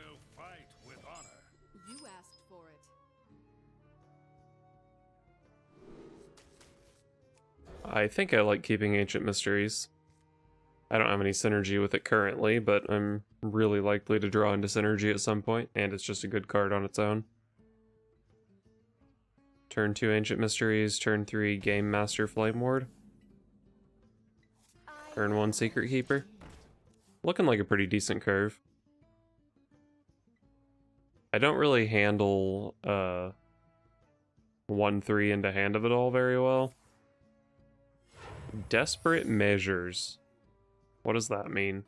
will fight with honor. You asked for it. I think I like keeping Ancient Mysteries. I don't have any synergy with it currently, but I'm really likely to draw into synergy at some point, and it's just a good card on its own. Turn 2 Ancient Mysteries, turn 3 Game Master Flame Ward. Turn 1 Secret Keeper. Looking like a pretty decent curve. I don't really handle 1-3 into Hand of It All very well. Desperate Measures. What does that mean?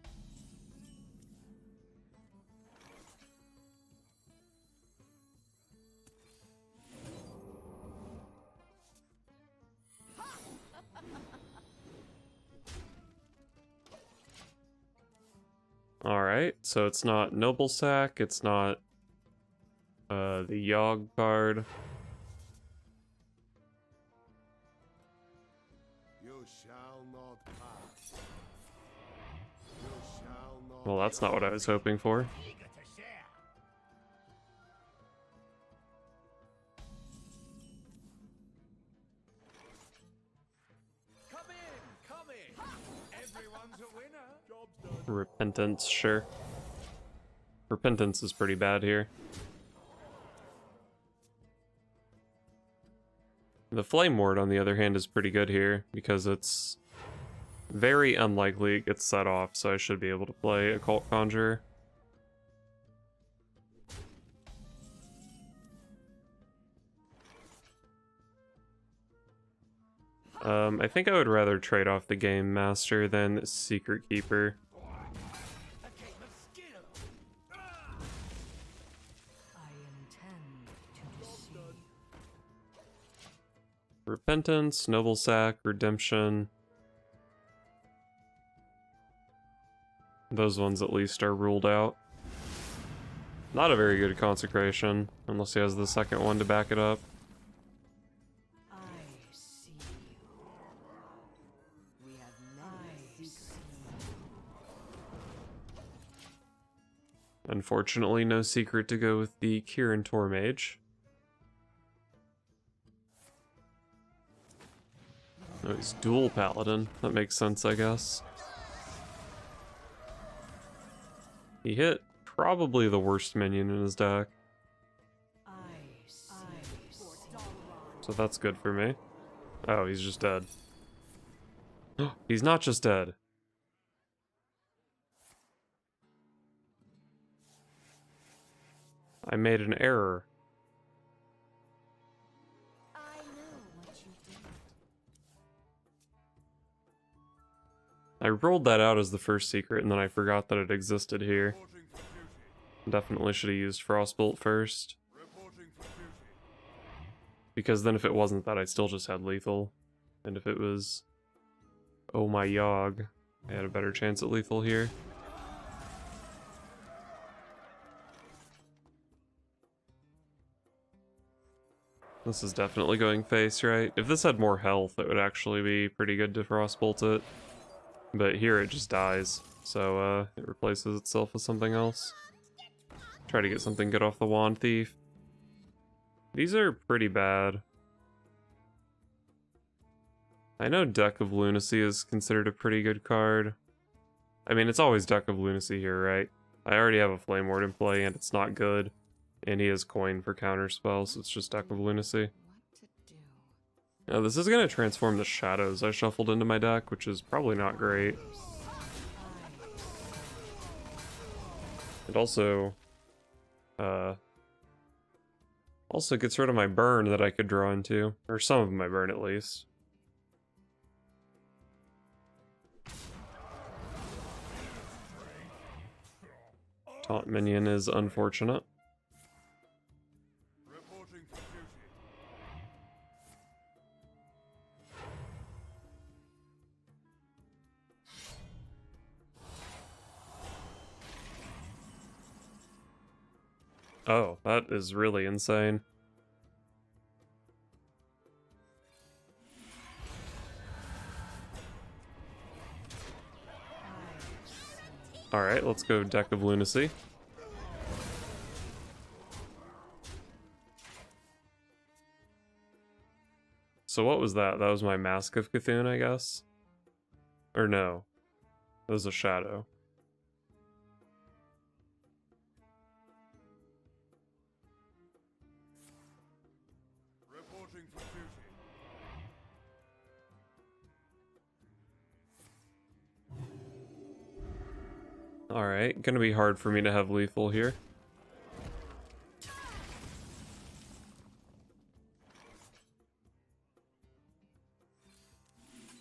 Alright, so it's not Noble Sack, it's not the Yogg card. You shall not pass. You shall not. Well, that's not what I was hoping for. Eager to share. Come in. Everyone's a winner. Job's done. Repentance, sure. Repentance is pretty bad here. The Flame Ward, on the other hand, is pretty good here, because it's very unlikely it gets set off, so I should be able to play Occult Conjurer. I think I would rather trade off the Game Master than Secret Keeper. A game of skill. I intend to deceive. Repentance, Noble Sack, Redemption. Those ones at least are ruled out. Not a very good Consecration, unless he has the second one to back it up. I see you. We have many see Unfortunately, no secret to go with the Kirin Tor Mage. No, he's Duel Paladin. That makes sense, I guess. He hit probably the worst minion in his deck, I see. so that's good for me. Oh, he's just dead. He's not just dead. I made an error. I know what you did. I rolled that out as the first secret, and then I forgot that it existed here. Reporting for duty. Definitely should have used Frostbolt first, Reporting for duty. because then if it wasn't that, I still just had lethal. And if it was Oh My Yogg, I had a better chance at lethal here. This is definitely going face, right? If this had more health, it would actually be pretty good to Frostbolt it. But here it just dies, so it replaces itself with something else. Try to get something good off the Wand Thief. These are pretty bad. I know Deck of Lunacy is considered a pretty good card. I mean, it's always Deck of Lunacy here, right? I already have a Flame Ward in play, and it's not good. And he has coin for counter spells, so it's just Deck of Lunacy. What to do? Now, this is going to transform the shadows I shuffled into my deck, which is probably not great. It also gets rid of my burn that I could draw into, or some of my burn at least. Taunt minion is unfortunate. Reporting for duty. Oh, that is really insane. Alright, let's go Deck of Lunacy. So what was that? That was my Mask of Cthulhu, I guess? Or no. That was a shadow. Reporting for duty. Alright, gonna be hard for me to have lethal here.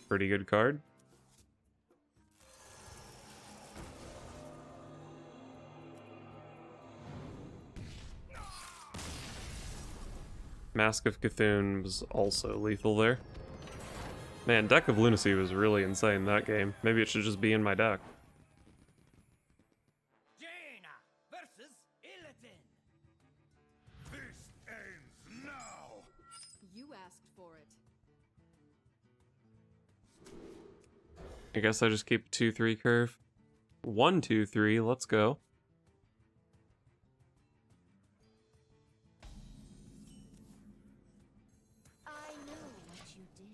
Pretty good card. Mask of Cthulhu was also lethal there. Man, Deck of Lunacy was really insane that game. Maybe it should just be in my deck. Jaina versus Illidan. This ends now. You asked for it. I guess I just keep a 2-3 curve. 1-2-3, let's go. I know what you did.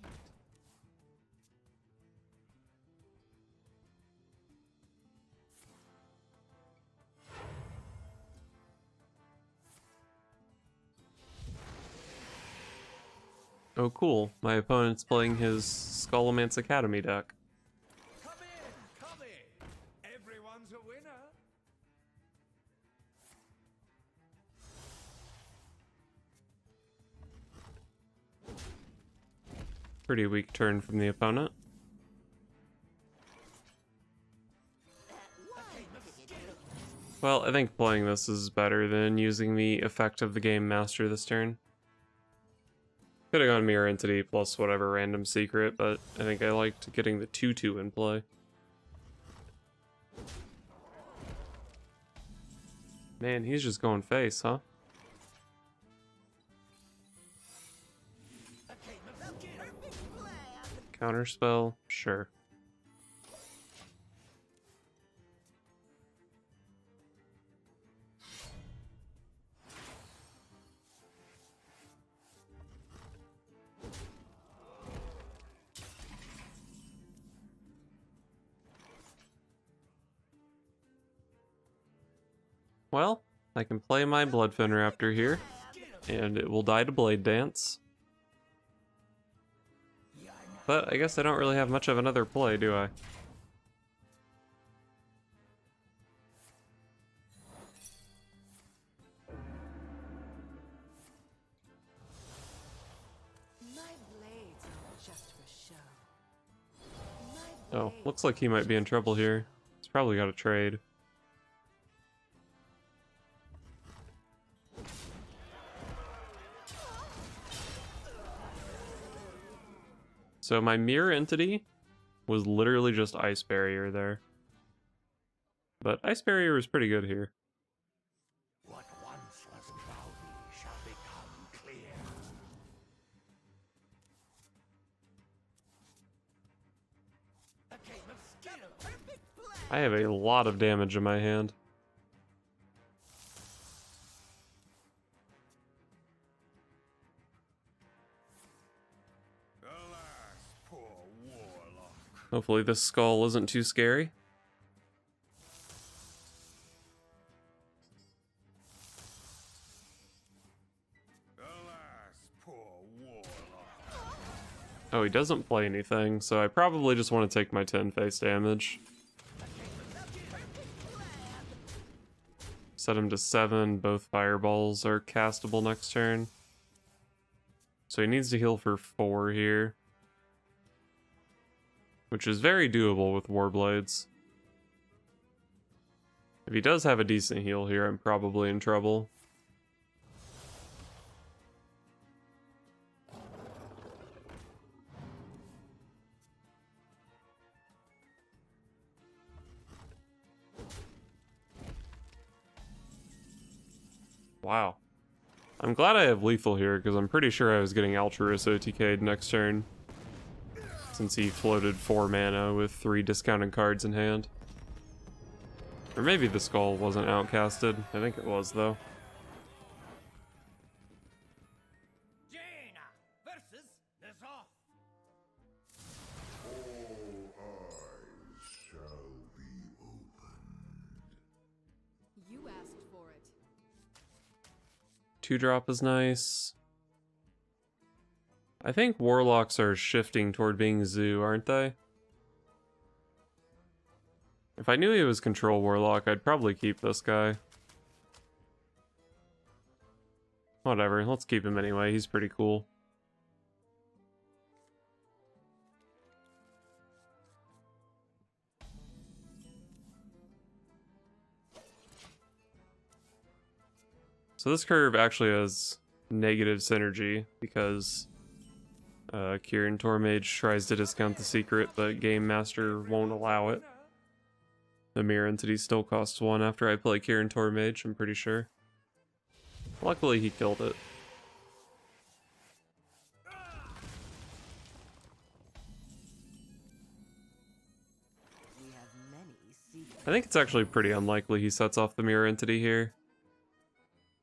Oh cool, my opponent's playing his Skullomance Academy deck. Come in. Everyone's a winner. Pretty weak turn from the opponent. Well, I think playing this is better than using the effect of the Game Master this turn. Could have gone Mirror Entity plus whatever random secret, but I think I liked getting the 2-2 in play. Man, he's just going face, huh? Counterspell? Sure. Well, I can play my Bloodfin Raptor here, and it will die to Blade Dance. But I guess I don't really have much of another play, do I? My blades are just for show. Oh, looks like he might be in trouble here. He's probably got a trade. So my Mirror Entity was literally just Ice Barrier there. But Ice Barrier is pretty good here. What once was cloudy shall become clear. A game of skill. Perfect play. I have a lot of damage in my hand. Alas, poor Warlock. Hopefully this skull isn't too scary. Alas, poor Warlock. Oh, he doesn't play anything, so I probably just want to take my 10 face damage. Set him to 7, both fireballs are castable next turn. So he needs to heal for 4 here. Which is very doable with Warblades. If he does have a decent heal here, I'm probably in trouble. Wow. I'm glad I have lethal here, because I'm pretty sure I was getting Altruis OTK'd next turn. Since he floated 4 mana with 3 discounted cards in hand. Or maybe the skull wasn't outcasted. I think it was, though. Jaina versus Nazar. 2-drop is nice. I think Warlocks are shifting toward being Zoo, aren't they? If I knew he was Control Warlock, I'd probably keep this guy. Whatever, let's keep him anyway, he's pretty cool. So this curve actually has negative synergy because Kieran Tormage tries to discount the secret, but Game Master won't allow it. The mirror entity still costs 1 after I play Kieran Tormage, I'm pretty sure. Luckily he killed it. I think it's actually pretty unlikely he sets off the mirror entity here.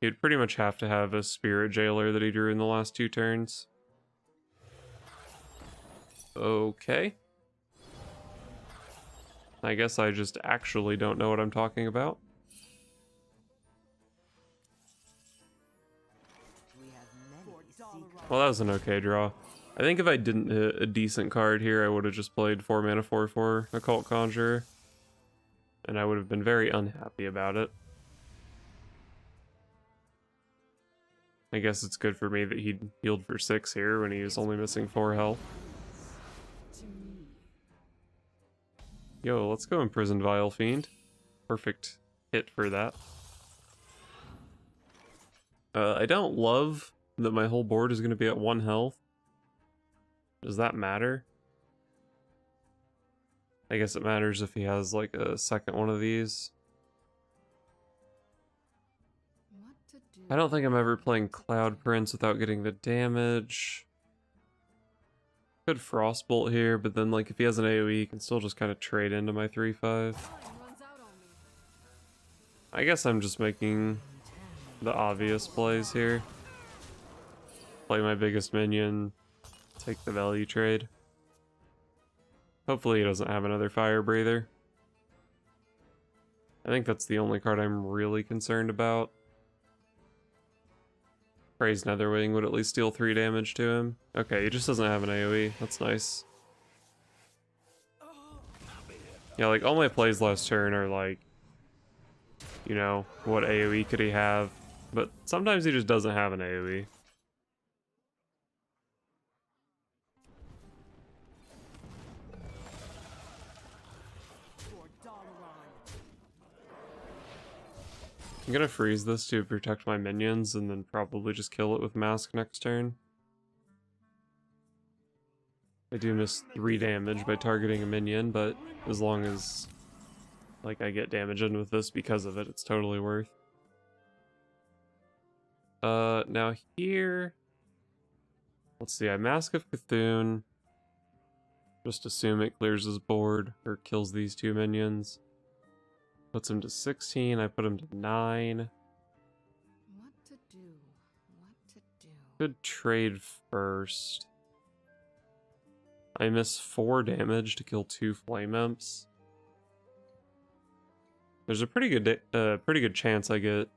He'd pretty much have to have a Spirit Jailer that he drew in the last 2 turns. Okay. I guess I just actually don't know what I'm talking about. Well, that was an okay draw. I think if I didn't hit a decent card here, I would have just played 4 mana 4/4 Occult Conjurer. And I would have been very unhappy about it. I guess it's good for me that he healed for 6 here when he was only missing 4 health. Yo, let's go Imprisoned Vile Fiend. Perfect hit for that. I don't love that my whole board is going to be at 1 health. Does that matter? I guess it matters if he has like a second one of these. I don't think I'm ever playing Cloud Prince without getting the damage. Could Frostbolt here, but then like if he has an AoE, he can still just kind of trade into my 3/5. I guess I'm just making the obvious plays here. Play my biggest minion, take the value trade. Hopefully he doesn't have another Fire Breather. I think that's the only card I'm really concerned about. Praise Netherwing would at least deal 3 damage to him. Okay, he just doesn't have an AoE. That's nice. Yeah, like all my plays last turn are like, you know, what AoE could he have? But sometimes he just doesn't have an AoE. I'm gonna freeze this to protect my minions and then probably just kill it with Mask next turn. I do miss 3 damage by targeting a minion, but as long as like I get damage in with this because of it, it's totally worth. Now here, let's see, I Mask of Cthulhu. Just assume it clears his board or kills these 2 minions. Puts him to 16, I put him to 9. What to do? What to do? Good trade first. I miss 4 damage to kill 2 Flame Imps. There's a pretty good chance I get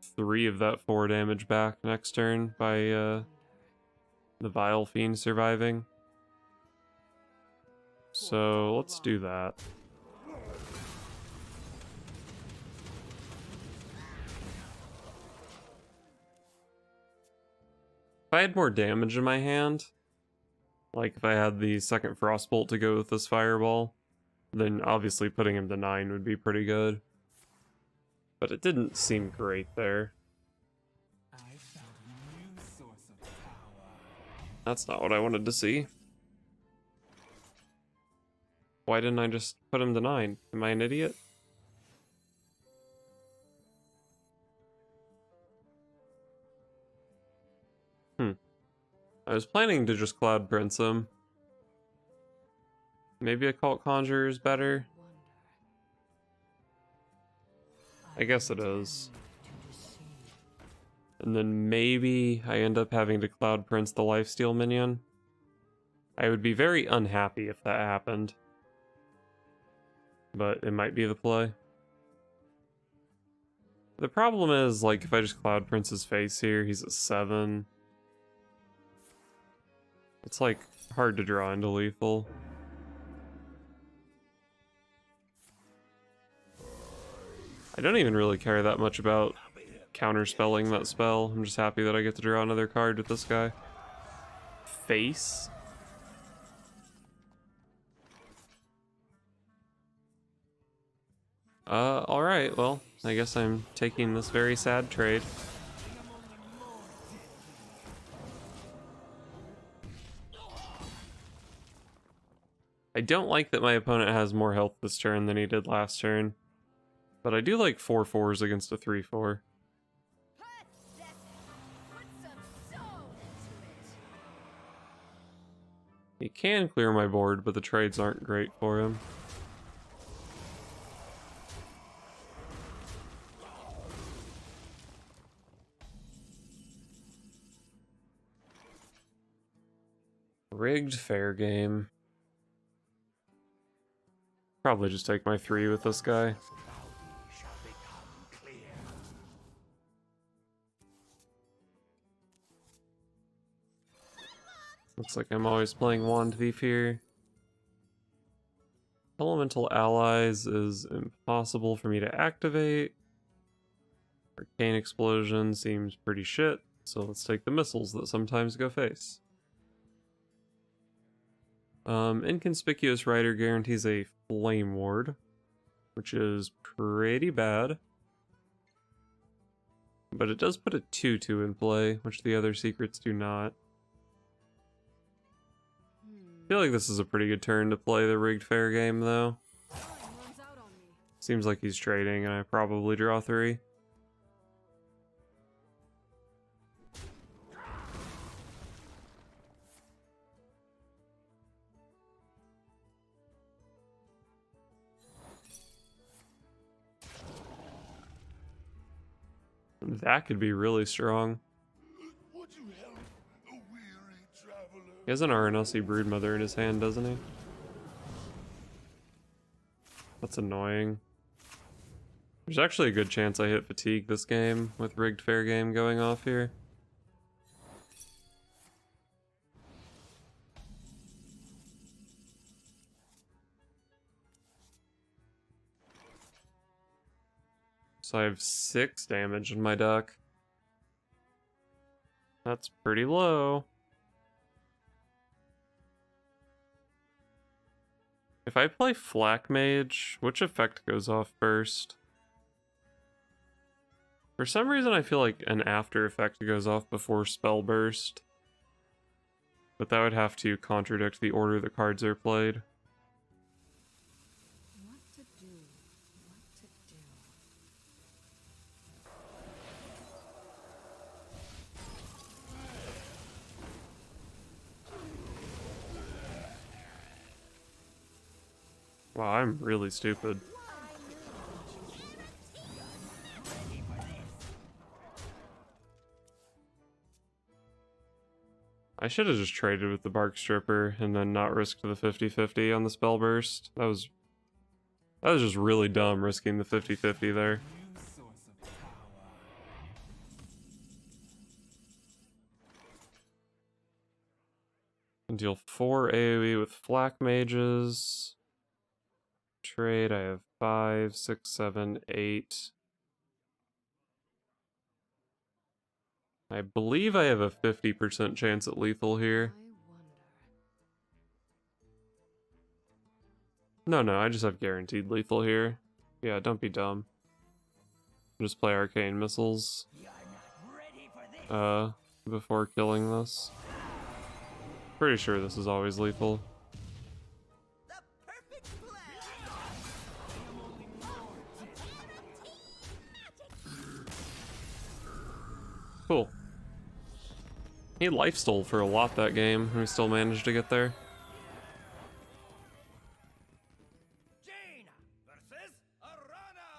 3 of that 4 damage back next turn by the Vile Fiend surviving. So let's do that. If I had more damage in my hand, like if I had the second Frostbolt to go with this Fireball, then obviously putting him to 9 would be pretty good. But it didn't seem great there. That's not what I wanted to see. Why didn't I just put him to 9? Am I an idiot? I was planning to just Cloud Prince him. Maybe Occult Conjurer is better? I guess it is. And then maybe I end up having to Cloud Prince the Lifesteal minion. I would be very unhappy if that happened. But it might be the play. The problem is, like, if I just Cloud Prince's face here, he's at 7. It's, like, hard to draw into lethal. I don't even really care that much about counterspelling that spell. I'm just happy that I get to draw another card with this guy. Face? Alright, well, I guess I'm taking this very sad trade. I don't like that my opponent has more health this turn than he did last turn. But I do like 4/4s against a 3/4. He can clear my board, but the trades aren't great for him. Rigged fair game. Probably just take my 3 with this guy. Looks like I'm always playing Wand Thief here. Elemental Allies is impossible for me to activate. Arcane Explosion seems pretty shit, so let's take the missiles that sometimes go face. Inconspicuous Rider guarantees a Flame Ward, which is pretty bad. But it does put a 2/2 in play, which the other secrets do not. I feel like this is a pretty good turn to play the rigged fair game, though. Seems like he's trading, and I probably draw 3. That could be really strong. He has an RNLC Broodmother in his hand, doesn't he? That's annoying. There's actually a good chance I hit Fatigue this game with Rigged Fair Game going off here. So I have 6 damage in my deck. That's pretty low. If I play Flak Mage, which effect goes off first? For some reason I feel like an after effect goes off before Spell Burst. But that would have to contradict the order the cards are played. What to do? What to do? Wow, I'm really stupid. I should have just traded with the Bark Stripper and then not risked the 50-50 on the Spell Burst. That was just really dumb, risking the 50-50 there. And deal 4 AoE with Flak Mages. Trade, I have 5, 6, 7, 8. I believe I have a 50% chance at lethal here. No, I just have guaranteed lethal here. Yeah, don't be dumb. Just play Arcane Missiles before killing this. Pretty sure this is always lethal. Cool. He life stole for a lot that game, and we still managed to get there. Jaina versus Arana.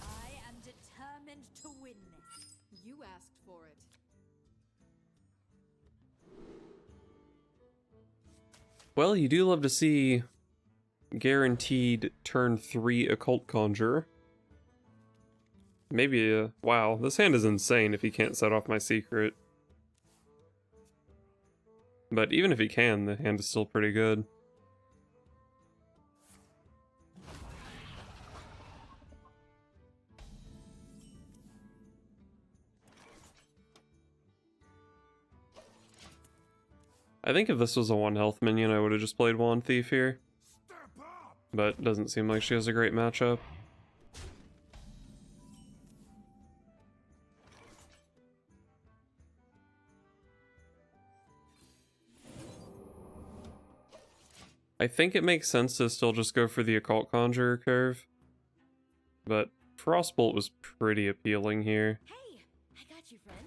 I am determined to win this. You asked for it. Well, you do love to see guaranteed turn 3 Occult Conjurer. Maybe, wow, this hand is insane if he can't set off my secret. But even if he can, the hand is still pretty good. I think if this was a 1 health minion, I would have just played Wand Thief here. But doesn't seem like she has a great matchup. I think it makes sense to still just go for the Occult Conjurer curve. But Frostbolt was pretty appealing here. Hey, I got you, friend.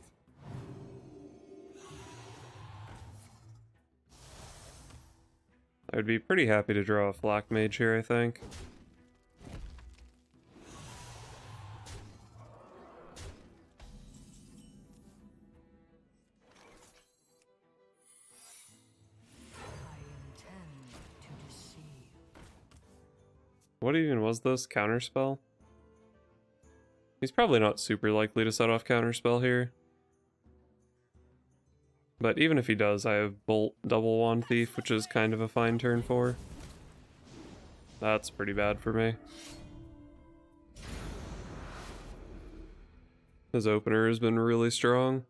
I would be pretty happy to draw a Flak Mage here, I think. What even was this? Counterspell? He's probably not super likely to set off Counterspell here. But even if he does, I have Bolt double Wand Thief, which is kind of a fine turn 4. That's pretty bad for me. His opener has been really strong.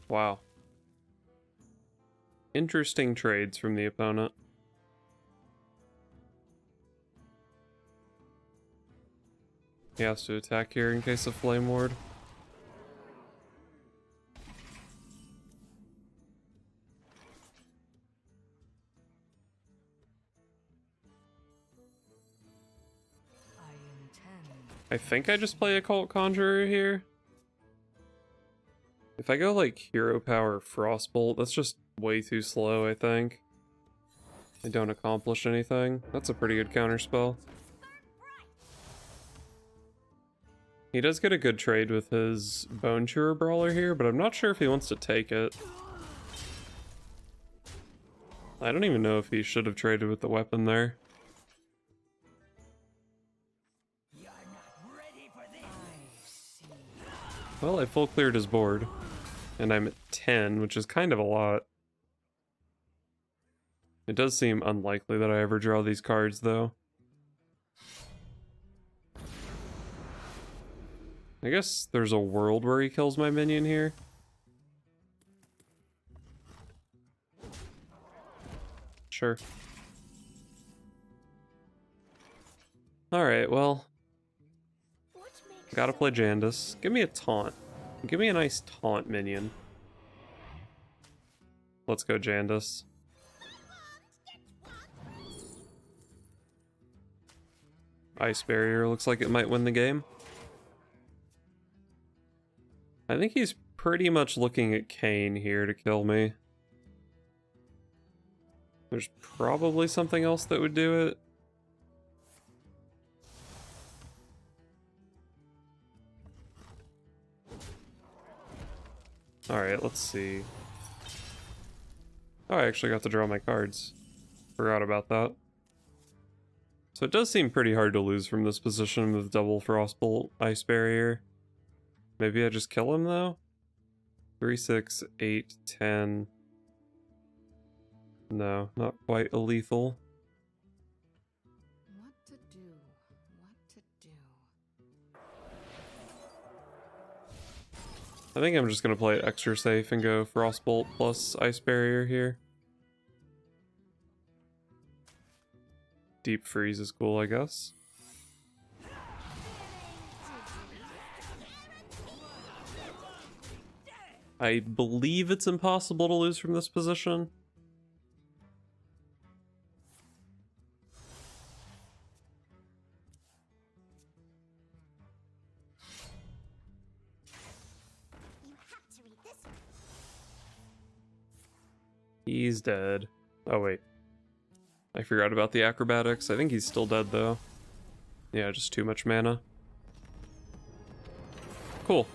Wow. Interesting trades from the opponent. He has to attack here in case of Flame Ward. I think I just play Occult Conjurer here. If I go like Hero Power Frostbolt, that's just way too slow, I think. I don't accomplish anything. That's a pretty good counterspell. He does get a good trade with his Bone Chewer Brawler here, but I'm not sure if he wants to take it. I don't even know if he should have traded with the weapon there. Well, I full cleared his board, and I'm at 10, which is kind of a lot. It does seem unlikely that I ever draw these cards, though. I guess there's a world where he kills my minion here. Sure. Alright, well. Gotta play Jandis. Give me a taunt. Give me a nice taunt minion. Let's go Jandis. Ice Barrier looks like it might win the game. I think he's pretty much looking at Kayn here to kill me. There's probably something else that would do it. Alright, let's see. Oh, I actually got to draw my cards. Forgot about that. So it does seem pretty hard to lose from this position with double Frostbolt, Ice Barrier. Maybe I just kill him though? 3, 6, 8, 10. No, not quite a lethal. What to do? What to do? I think I'm just gonna play it extra safe and go Frostbolt plus Ice Barrier here. Deep Freeze is cool, I guess. I believe it's impossible to lose from this position. He's dead. Oh wait. I forgot about the acrobatics. I think he's still dead though. Yeah, just too much mana. Cool.